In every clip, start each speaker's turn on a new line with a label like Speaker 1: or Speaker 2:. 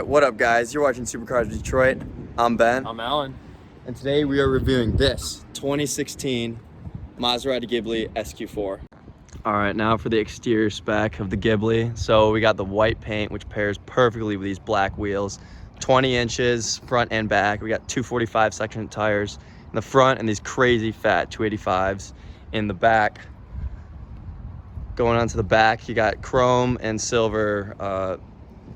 Speaker 1: right, what up guys? You're watching Supercars Detroit. I'm Ben.
Speaker 2: I'm Alan.
Speaker 1: And today we are reviewing this 2016 Maserati Ghibli SQ4. All right, now for the exterior spec of the Ghibli. So we got the white paint, which pairs perfectly with these black wheels. 20 inches front and back. We got 245 section tires in the front and these crazy fat 285s in the back. Going on to the back, you got chrome and silver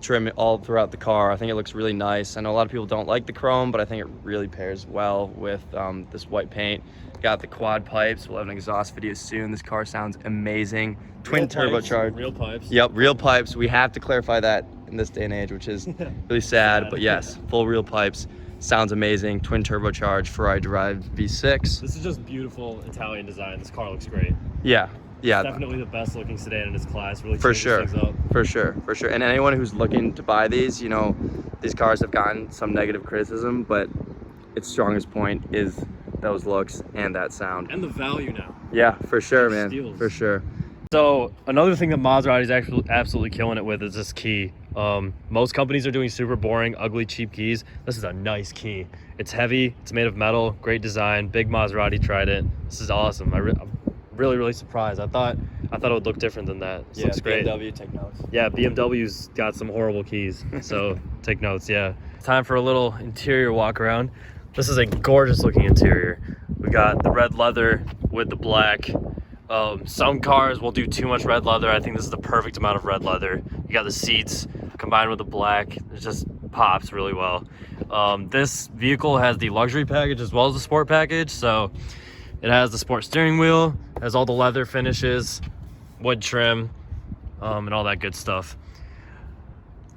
Speaker 1: trim all throughout the car. I think it looks really nice. I know a lot of people don't like the chrome, but I think it really pairs well with this white paint. Got the quad pipes. We'll have an exhaust video soon. This car sounds amazing. Twin turbocharged.
Speaker 2: Real pipes.
Speaker 1: Yep, real pipes. We have to clarify that in this day and age, which is really sad, but yes, full real pipes. Sounds amazing. Twin turbocharged Ferrari derived V6.
Speaker 2: This is just beautiful Italian design. This car looks great.
Speaker 1: Yeah.
Speaker 2: It's definitely the best looking sedan in its class. Really
Speaker 1: for
Speaker 2: changes
Speaker 1: sure,
Speaker 2: things up.
Speaker 1: for sure. And anyone who's looking to buy these, you know, these cars have gotten some negative criticism, but its strongest point is those looks and that sound.
Speaker 2: And the value now.
Speaker 1: Yeah, for sure, man.
Speaker 2: Steals.
Speaker 1: For sure.
Speaker 2: So another thing that Maserati is actually absolutely killing it with is this key. Most companies are doing super boring, ugly, cheap keys. This is a nice key. It's heavy. It's made of metal. Great design. Big Maserati tried it. This is awesome. I'm really surprised. I thought it would look different than that. This looks great.
Speaker 1: BMW, take notes.
Speaker 2: Yeah, BMW's got some horrible keys, so take notes. Yeah. Time for a little interior walk around. This is a gorgeous looking interior. We got the red leather with the black. Some cars will do too much red leather. I think this is the perfect amount of red leather. You got the seats combined with the black. It just pops really well. This vehicle has the luxury package as well as the sport package. So it has the sport steering wheel, has all the leather finishes, wood trim, and all that good stuff.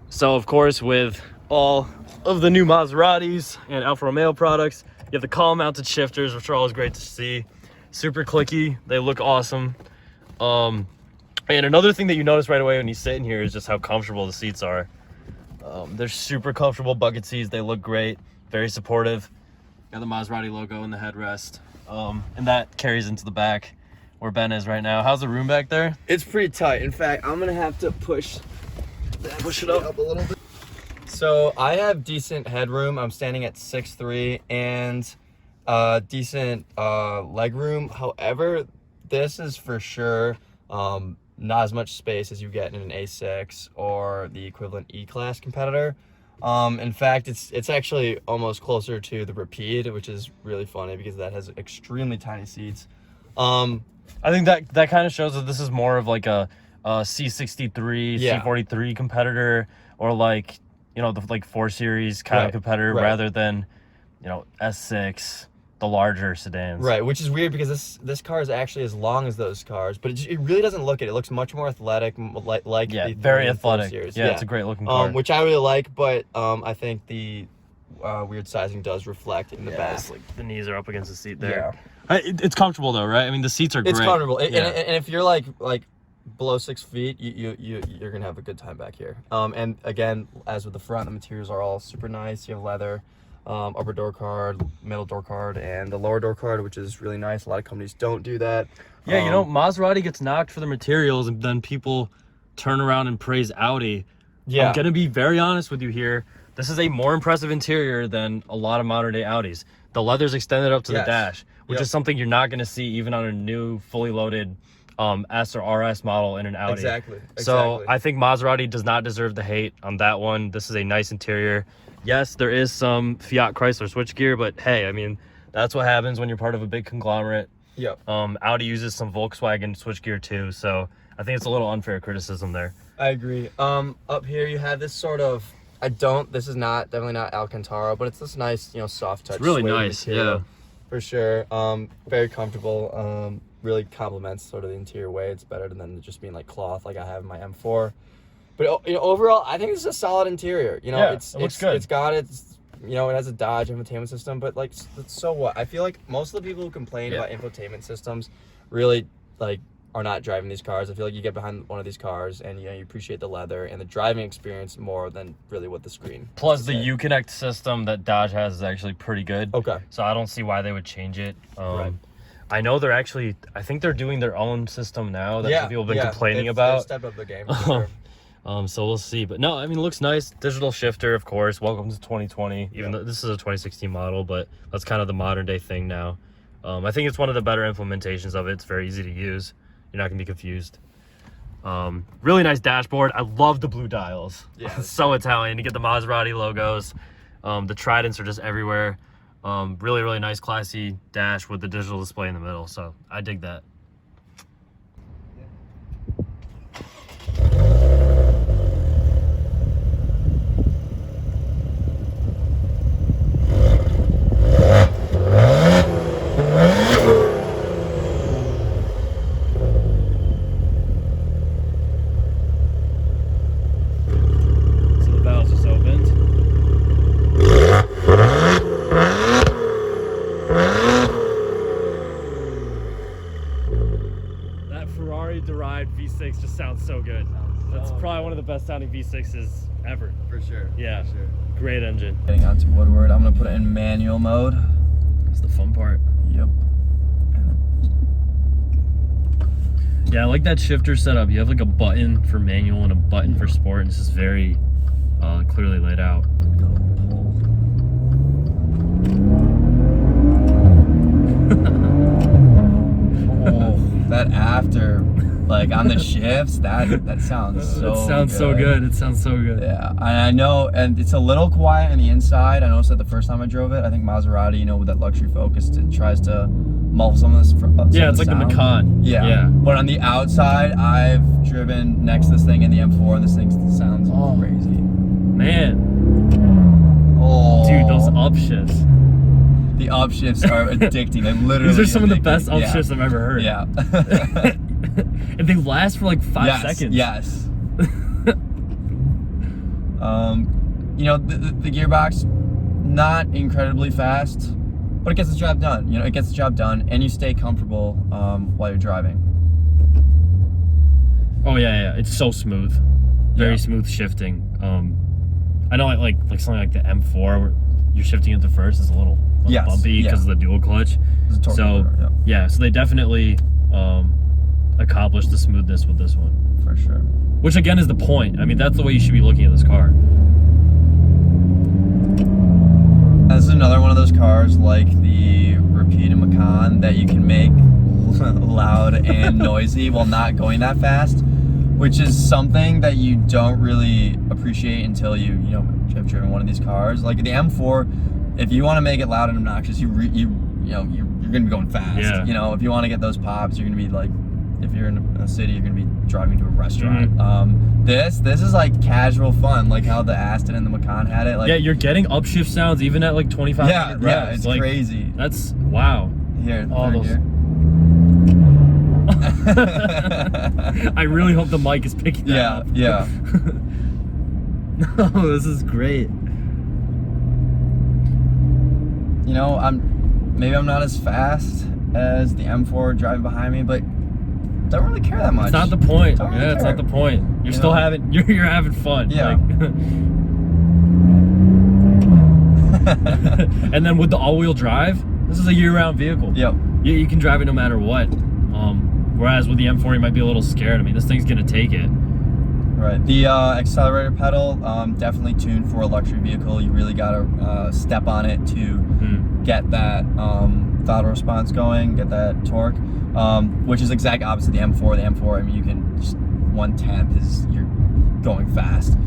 Speaker 2: So of course, with all of the new Maseratis and Alfa Romeo products, you have the column mounted shifters, which are always great to see. Super clicky, they look awesome. And another thing that you notice right away when you sit in here is just how comfortable the seats are. They're super comfortable bucket seats. They look great, very supportive. Got the Maserati logo in the headrest. And that carries into the back where Ben is right now. How's the room back there?
Speaker 1: It's pretty tight. In fact, I'm gonna have to push it up a little bit. So I have decent headroom. I'm standing at 6'3", and decent leg room. However, this is for sure not as much space as you get in an A6 or the equivalent E-Class competitor. In fact, it's actually almost closer to the Rapide, which is really funny because that has extremely tiny seats.
Speaker 2: I think that kind of shows that this is more of like a C63,
Speaker 1: yeah.
Speaker 2: C43 competitor, or like, you know, the like 4 Series kind of competitor, rather than, you know, S6, the larger sedans.
Speaker 1: Right, which is weird because this car is actually as long as those cars, but it really doesn't look it. It looks much more athletic, like the
Speaker 2: very athletic.
Speaker 1: Series.
Speaker 2: Yeah, it's a great looking car.
Speaker 1: Which I really like, but I think the weird sizing does reflect in the back.
Speaker 2: It's like the knees are up against the seat there. Yeah. It's comfortable though, right? I mean, the seats are great.
Speaker 1: It's comfortable, and if you're like below 6 feet, you're gonna have a good time back here. And again, as with the front, the materials are all super nice. You have leather. Upper door card, middle door card, and the lower door card, which is really nice. A lot of companies don't do that.
Speaker 2: Yeah, you know, Maserati gets knocked for the materials, and then people turn around and praise Audi. Yeah. I'm gonna be very honest with you here. This is a more impressive interior than a lot of modern day Audis. The leather's extended up to the dash, which is something you're not gonna see even on a new fully loaded S or RS model in an Audi.
Speaker 1: Exactly.
Speaker 2: So I think Maserati does not deserve the hate on that one. This is a nice interior. Yes, there is some Fiat Chrysler switchgear, but hey, I mean, that's what happens when you're part of a big conglomerate. Yep. Audi uses some Volkswagen switchgear too, so I think it's a little unfair criticism there.
Speaker 1: I agree. Up here you have this sort of, this is definitely not Alcantara, but it's this nice, you know, soft touch.
Speaker 2: It's really nice, material,
Speaker 1: for sure. Very comfortable. Really complements sort of the interior way. It's better than just being like cloth like I have in my M4. But you know, overall, I think it's a solid interior. You know, it looks good. It's got you know, it has a Dodge infotainment system, but like, so what? I feel like most of the people who complain about infotainment systems really like are not driving these cars. I feel like you get behind one of these cars and you know, you appreciate the leather and the driving experience more than really what the screen.
Speaker 2: Plus the Uconnect system that Dodge has is actually pretty good.
Speaker 1: Okay.
Speaker 2: So I don't see why they would change it.
Speaker 1: Right.
Speaker 2: I know they're actually, I think they're doing their own system now. That's what people have been complaining about.
Speaker 1: They've stepped up the game. For sure.
Speaker 2: So we'll see. But no, I mean, it looks nice. Digital shifter, of course. Welcome to 2020. Even though this is a 2016 model, but that's kind of the modern day thing now. I think it's one of the better implementations of it. It's very easy to use. You're not gonna be confused. Really nice dashboard. I love the blue dials. Yeah, it's so Italian. You get the Maserati logos. The tridents are just everywhere. Really nice, classy dash with the digital display in the middle. So I dig that. V6 just sounds so good. That's probably one of the best sounding V6s ever.
Speaker 1: For sure.
Speaker 2: Yeah.
Speaker 1: For sure.
Speaker 2: Great engine.
Speaker 1: Getting onto Woodward, I'm gonna put it in manual mode.
Speaker 2: That's the fun part.
Speaker 1: Yep.
Speaker 2: Yeah, I like that shifter setup. You have like a button for manual and a button for sport, and this is very clearly laid out.
Speaker 1: Oh, that after, like on the shifts, that sounds so
Speaker 2: It sounds
Speaker 1: good.
Speaker 2: so good. It sounds so good.
Speaker 1: Yeah, I know, and it's a little quiet on the inside. I noticed that the first time I drove it. I think Maserati, you know, with that luxury Focus, it tries to muffle some of this.
Speaker 2: Yeah, it's like the Macan.
Speaker 1: Yeah. But on the outside, I've driven next to this thing in the M4, and this thing sounds crazy.
Speaker 2: Man.
Speaker 1: Oh,
Speaker 2: dude, those upshifts.
Speaker 1: The upshifts are addicting. They literally.
Speaker 2: These are some of the
Speaker 1: addicting.
Speaker 2: best upshifts I've ever heard.
Speaker 1: Yeah.
Speaker 2: And they last for like 5 seconds.
Speaker 1: Yes. You know, the gearbox, not incredibly fast, but it gets the job done. You know, it gets the job done, and you stay comfortable while you're driving.
Speaker 2: Oh yeah, it's so smooth. Very smooth shifting. I know like something like the M4 where you're shifting into first is a little bumpy because of the dual clutch. So so they definitely accomplished the smoothness with this one.
Speaker 1: For sure.
Speaker 2: Which again is the point. I mean, that's the way you should be looking at this car.
Speaker 1: And this is another one of those cars like the Rapida Macan that you can make loud and noisy while not going that fast, which is something that you don't really appreciate until you have driven one of these cars. Like the M4, if you want to make it loud and obnoxious, you're gonna be going fast.
Speaker 2: Yeah.
Speaker 1: You know, if you want to get those pops, you're gonna be like, if you're in a city, you're gonna be driving to a restaurant. This is like casual fun, like how the Aston and the Macan had it. Like,
Speaker 2: yeah, you're getting upshift sounds even at like 2500 revs.
Speaker 1: Yeah, it's
Speaker 2: like,
Speaker 1: crazy.
Speaker 2: That's wow.
Speaker 1: Here,
Speaker 2: Here. I really hope the mic is picking that up.
Speaker 1: Yeah.
Speaker 2: No, this is great.
Speaker 1: You know, maybe I'm not as fast as the M4 driving behind me, but don't really care that much.
Speaker 2: It's not the point.
Speaker 1: Don't really
Speaker 2: It's
Speaker 1: care.
Speaker 2: not the point. You're still having you're having fun.
Speaker 1: Yeah.
Speaker 2: And then with the all-wheel drive, this is a year-round vehicle.
Speaker 1: Yep.
Speaker 2: You can drive it no matter what. Whereas with the M4, you might be a little scared. I mean, this thing's gonna take it.
Speaker 1: Right. The accelerator pedal, definitely tuned for a luxury vehicle. You really gotta step on it to get that throttle response going, get that torque, which is exact opposite of the M4. The M4, I mean, you can just 1/10 is you're going fast.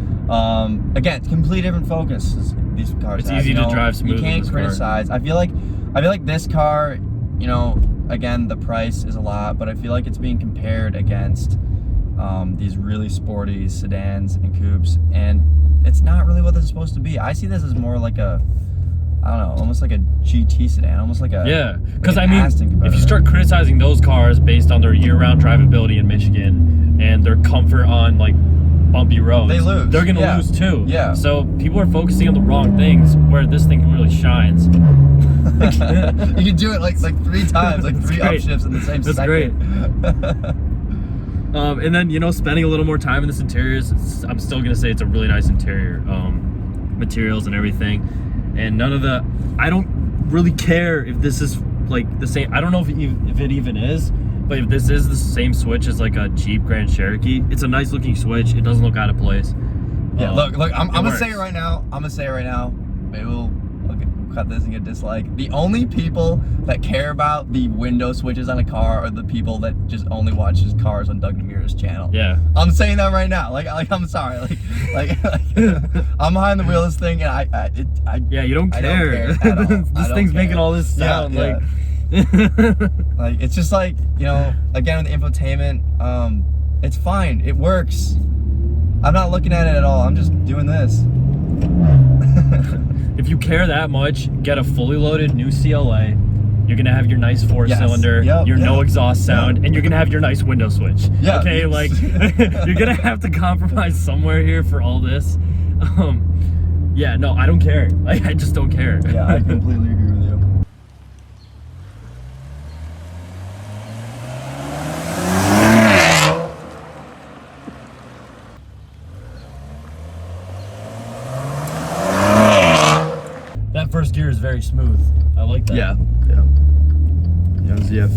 Speaker 1: Again, it's completely different focus. These cars.
Speaker 2: It's easy to drive smooth.
Speaker 1: You can't criticize. I feel like this car, you know, again, the price is a lot, but I feel like it's being compared against these really sporty sedans and coupes, and it's not really what this is supposed to be. I see this as more like a, I don't know, almost like a GT sedan, almost like a
Speaker 2: because
Speaker 1: like
Speaker 2: I mean, if you start criticizing those cars based on their year-round drivability in Michigan and their comfort on like bumpy roads,
Speaker 1: they lose.
Speaker 2: They're gonna lose too.
Speaker 1: Yeah.
Speaker 2: So people are focusing on the wrong things where this thing really shines.
Speaker 1: You can do it like 3 times, like 3 upshifts in the same
Speaker 2: That's
Speaker 1: second.
Speaker 2: Great. And then, you know, spending a little more time in this interior, I'm still gonna say it's a really nice interior, materials and everything, and I don't really care if this is like the same. I don't know if it even is, But if this is the same switch as like a Jeep Grand Cherokee, it's a nice looking switch. It doesn't look out of place.
Speaker 3: Yeah, look, I'm gonna say it right now. Maybe we'll cut this and get disliked. The only people that care about the window switches on a car are the people that just only watches cars on Doug Namira's channel.
Speaker 2: Yeah.
Speaker 3: I'm saying that right now. Like I'm sorry. Like I'm behind the wheel of this thing, and I
Speaker 2: yeah, you don't care.
Speaker 3: I don't care at all.
Speaker 2: This thing's making all this sound
Speaker 3: like like it's just like, you know, again with the infotainment, it's fine. It works. I'm not looking at it at all. I'm just doing this.
Speaker 2: If you care that much, get a fully loaded new CLA. You're gonna have your nice four-cylinder, your no exhaust sound, and you're gonna have your nice window switch. Yeah. Okay, like you're gonna have to compromise somewhere here for all this. Yeah, no, I don't care. Like, I just don't care.
Speaker 3: Yeah, I completely agree with you.
Speaker 2: That first gear is very smooth. I like that.
Speaker 1: Yeah. ZF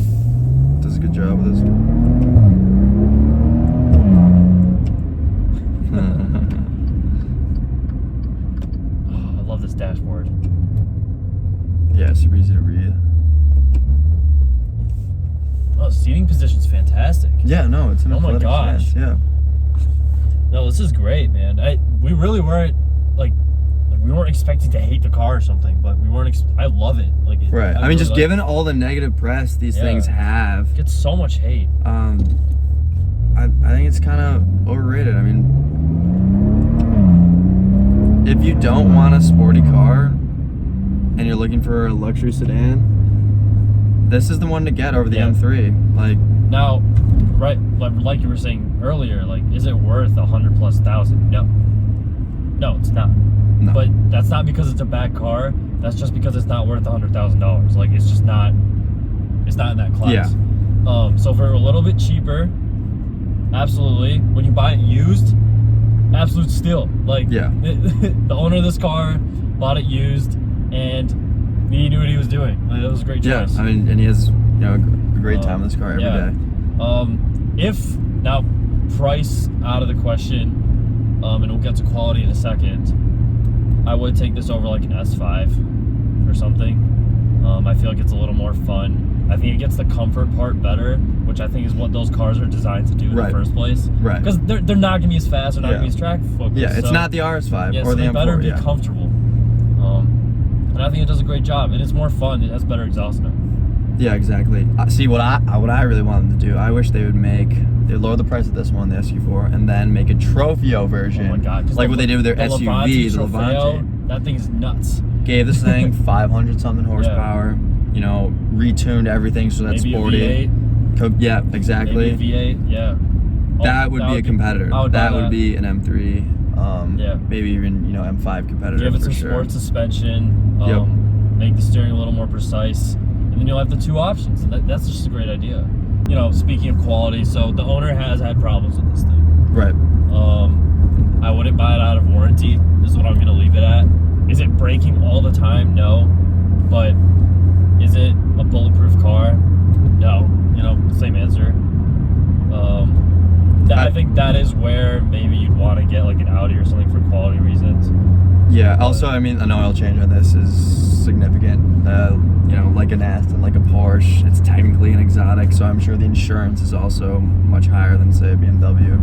Speaker 1: does a good job with this.
Speaker 2: Oh, I love this dashboard.
Speaker 1: Yeah, super easy to read.
Speaker 2: Oh, seating position's fantastic.
Speaker 1: Yeah, no, it's an
Speaker 2: athletic stance.
Speaker 1: Yeah.
Speaker 2: No, this is great, man. We really weren't like we weren't expecting to hate the car or something, but we weren't. I love it. Like,
Speaker 1: right. I mean, just given all the negative press these things have,
Speaker 2: it gets so much hate.
Speaker 1: I think it's kind of overrated. I mean, if you don't want a sporty car and you're looking for a luxury sedan, this is the one to get over the M3. Like
Speaker 2: now, right? Like you were saying earlier, like, is it worth $100,000+? No, it's not.
Speaker 1: No.
Speaker 2: But that's not because it's a bad car. That's just because it's not worth $100,000. Like, it's just not. It's not in that class.
Speaker 1: Yeah.
Speaker 2: So for a little bit cheaper, absolutely. When you buy it used, absolute steal. Like,
Speaker 1: yeah.
Speaker 2: The owner of this car bought it used, and he knew what he was doing. Like, it was a great choice.
Speaker 1: Yeah. I mean, and he has, you know, a great time in this car every day.
Speaker 2: If now price out of the question, and we'll get to quality in a second, I would take this over like an S5 or something. I feel like it's a little more fun. I think it gets the comfort part better, which I think is what those cars are designed to do in the first place.
Speaker 1: Right.
Speaker 2: Because they're not going to be as fast, they're not going to be as track focused.
Speaker 1: Yeah, it's not the RS5 or the M4.
Speaker 2: They better be comfortable. And I think it does a great job, and it's more fun. It has better exhaust now.
Speaker 1: Yeah, exactly. See, what I really want them to do, I wish they would lower the price of this one, the SQ4, and then make a Trofeo version.
Speaker 2: Oh my God.
Speaker 1: Like what they did with their SUV, the Levante.
Speaker 2: That thing is nuts.
Speaker 1: Gave this thing 500 something horsepower, you know, retuned everything so that's
Speaker 2: maybe
Speaker 1: sporty.
Speaker 2: A V8.
Speaker 1: Yeah, exactly.
Speaker 2: Maybe a V8, yeah.
Speaker 1: That would be a competitor. That would be an M3. Maybe even, you know, M5 competitor.
Speaker 2: Give it some sport suspension. Make the steering a little more precise. And then you'll have the two options. And that's just a great idea. You know, speaking of quality, so the owner has had problems with this thing.
Speaker 1: Right.
Speaker 2: I wouldn't buy it out of warranty, is what I'm going to leave it at. Is it breaking all the time? No. But is it a bulletproof car? No. You know, same answer. I think that is where maybe you'd want to get like an Audi or something for quality reasons.
Speaker 1: Yeah, also, I mean, an oil change on this is significant. You know, like an Aston, like a Porsche, it's technically an exotic, so I'm sure the insurance is also much higher than, say, a BMW.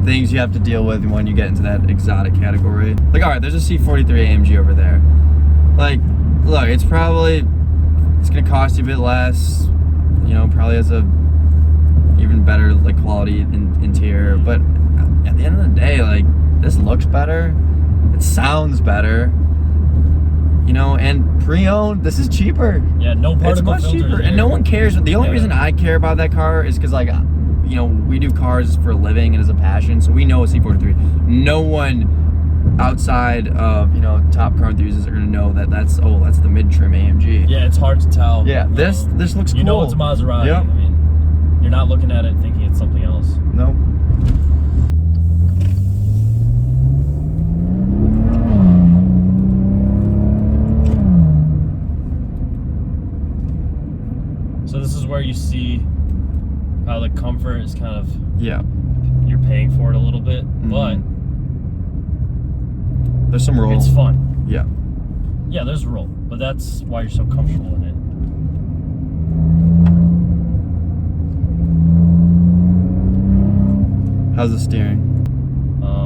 Speaker 1: Things you have to deal with when you get into that exotic category. Like, all right, there's a C43 AMG over there. Like, look, it's gonna cost you a bit less, you know, probably has a even better, like, quality interior, but at the end of the day, like, this looks better, it sounds better, you know, and pre-owned, this is cheaper.
Speaker 2: Yeah, no part of it. It's much cheaper,
Speaker 1: and no one cares. The only reason I care about that car is because, like, you know, we do cars for a living and as a passion, so we know a C43. No one outside of, you know, top car enthusiasts are gonna know that's the mid-trim AMG.
Speaker 2: Yeah, it's hard to tell.
Speaker 1: Yeah, this looks cool.
Speaker 2: You know it's a Maserati.
Speaker 1: Yep.
Speaker 2: I mean, you're not looking at it thinking it's something else.
Speaker 1: No.
Speaker 2: So this is you see how the comfort is kind of,
Speaker 1: Yeah.
Speaker 2: you're paying for it a little bit, but
Speaker 1: there's some roll.
Speaker 2: it's fun.
Speaker 1: Yeah.
Speaker 2: Yeah, there's roll, but that's why you're so comfortable in it.
Speaker 1: How's the steering?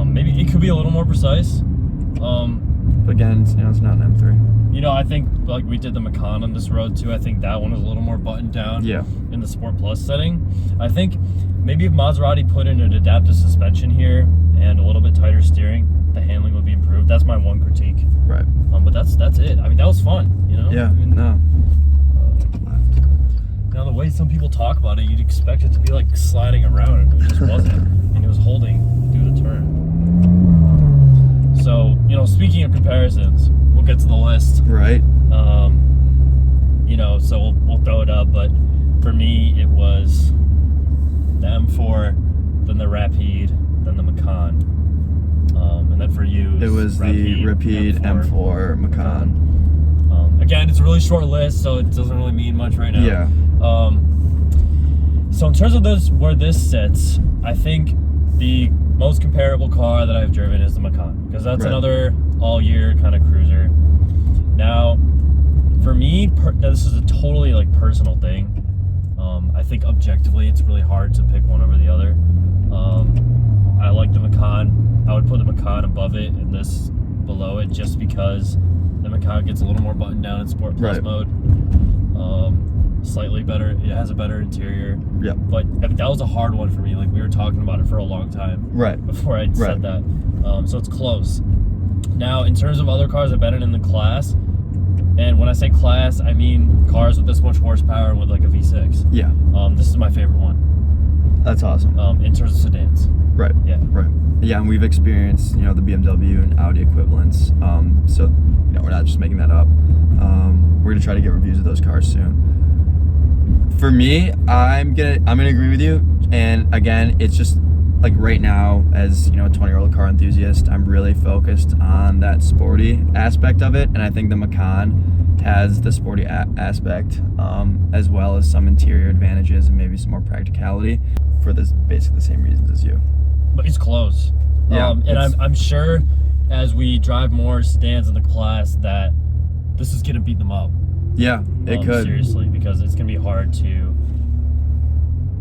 Speaker 2: Maybe it could be a little more precise.
Speaker 1: But again, it's not an M3.
Speaker 2: You know, I think like we did the Macan on this road too. I think that one is a little more buttoned down.
Speaker 1: Yeah.
Speaker 2: In the Sport Plus setting, I think maybe if Maserati put in an adaptive suspension here and a little bit tighter steering, the handling would be improved. That's my one critique.
Speaker 1: Right.
Speaker 2: But that's it. I mean, that was fun. You know.
Speaker 1: Yeah.
Speaker 2: I mean,
Speaker 1: No.
Speaker 2: Now the way some people talk about it, you'd expect it to be like sliding around, and it just wasn't. And it was holding through the turn. So, you know, speaking of comparisons, we'll get to the list.
Speaker 1: Right.
Speaker 2: You know, so we'll throw it up, but for me it was the M4, then the Rapide, then the Macan, and then for you
Speaker 1: It was the Rapide M4 Macan.
Speaker 2: Again, it's a really short list, so it doesn't really mean much right now.
Speaker 1: Yeah.
Speaker 2: So in terms of where this sits, I think the most comparable car that I've driven is the Macan, because that's another all-year kind of cruiser. Now, for me, this is a totally like personal thing. I think objectively, it's really hard to pick one over the other. I like the Macan. I would put the Macan above it and this below it, just because the Macan gets a little more buttoned down in Sport Plus mode. Slightly better. It has a better interior.
Speaker 1: Yeah.
Speaker 2: But I mean, that was a hard one for me. Like, we were talking about it for a long time.
Speaker 1: Right.
Speaker 2: Before I said that. So it's close. Now, in terms of other cars I've been in the class, and when I say class, I mean cars with this much horsepower with like a V6.
Speaker 1: Yeah.
Speaker 2: This is my favorite one.
Speaker 1: That's awesome.
Speaker 2: In terms of sedans.
Speaker 1: Right.
Speaker 2: Yeah.
Speaker 1: Right. Yeah, and we've experienced, the BMW and Audi equivalents. So, we're not just making that up. We're gonna try to get reviews of those cars soon. For me, I'm gonna agree with you. And again, it's just like right now, as a 20-year-old car enthusiast, I'm really focused on that sporty aspect of it. And I think the Macan has the sporty aspect, as well as some interior advantages and maybe some more practicality for basically the same reasons as you.
Speaker 2: But it's close.
Speaker 1: Yeah,
Speaker 2: and I'm sure as we drive more sedans in the class that this is gonna beat them up.
Speaker 1: Yeah, it could.
Speaker 2: Seriously, because it's gonna be hard to.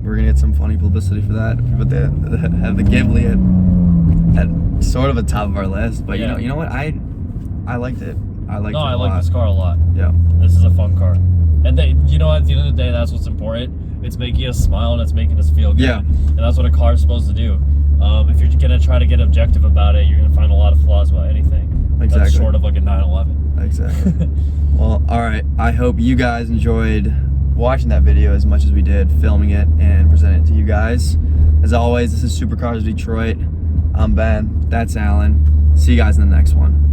Speaker 1: We're gonna get some funny publicity for that. But they have the Ghibli at sort of the top of our list. But you know what? I liked it. I liked it a lot.
Speaker 2: I like this car a lot.
Speaker 1: Yeah.
Speaker 2: This is a fun car. And at the end of the day, that's what's important. It's making us smile and it's making us feel good.
Speaker 1: Yeah.
Speaker 2: And that's what a car is supposed to do. If you're gonna try to get objective about it, you're gonna find a lot of flaws about anything.
Speaker 1: Exactly.
Speaker 2: That's short of like a 911.
Speaker 1: Exactly. Well, all right. I hope you guys enjoyed watching that video as much as we did filming it and presenting it to you guys. As always, this is Supercars Detroit. I'm Ben. That's Alan. See you guys in the next one.